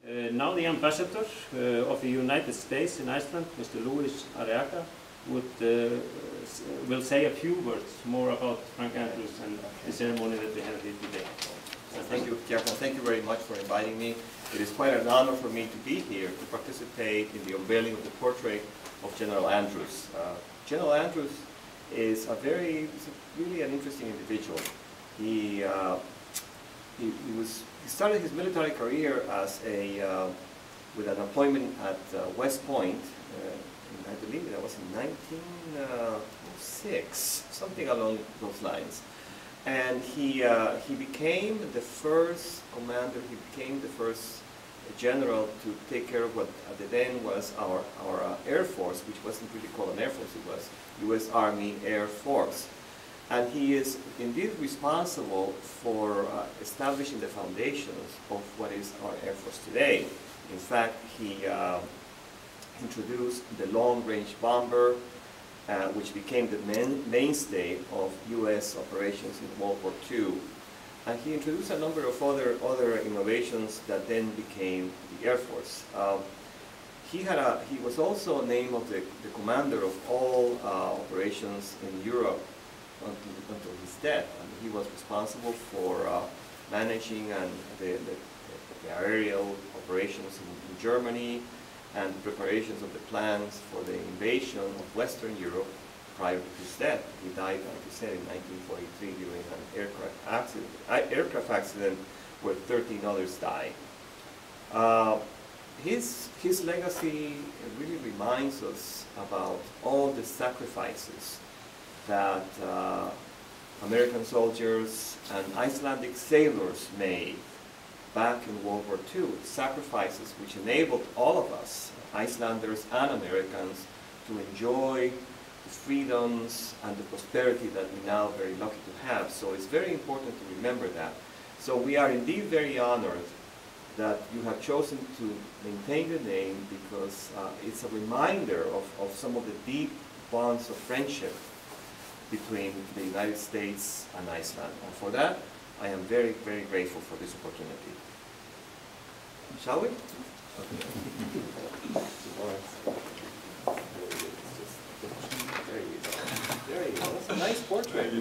Now the ambassador of the United States in Iceland, Mr. Luis Arriaga, will say a few words more about Frank Andrews and the ceremony that we have here today. Thank you, Kjartan. Thank you very much for inviting me. It is quite an honor for me to be here to participate in the unveiling of the portrait of General Andrews. General Andrews is really an interesting individual. He started his military career as with an appointment at West Point. I believe that was in 1906, something along those lines. And he became the first commander. He became the first general to take care of what at the then was our Air Force, which wasn't really called an Air Force. It was U.S. Army Air Force. And he is indeed responsible for establishing the foundations of what is our Air Force today. In fact, he introduced the long-range bomber, which became the mainstay of U.S. operations in World War II. And he introduced a number of other innovations that then became the Air Force. He was also named of the commander of all operations in Europe until his death. And he was responsible for managing the aerial operations in Germany and preparations of the plans for the invasion of Western Europe prior to his death. He died, like you said, in 1943 during an aircraft accident where 13 others died. His legacy really reminds us about all the sacrifices that American soldiers and Icelandic sailors made back in World War II, sacrifices which enabled all of us, Icelanders and Americans, to enjoy the freedoms and the prosperity that we're now very lucky to have. So it's very important to remember that. So we are indeed very honored that you have chosen to maintain the name, because it's a reminder of some of the deep bonds of friendship between the United States and Iceland. And for that, I am very, very grateful for this opportunity. Shall we? There you go. There you go. That's a nice portrait.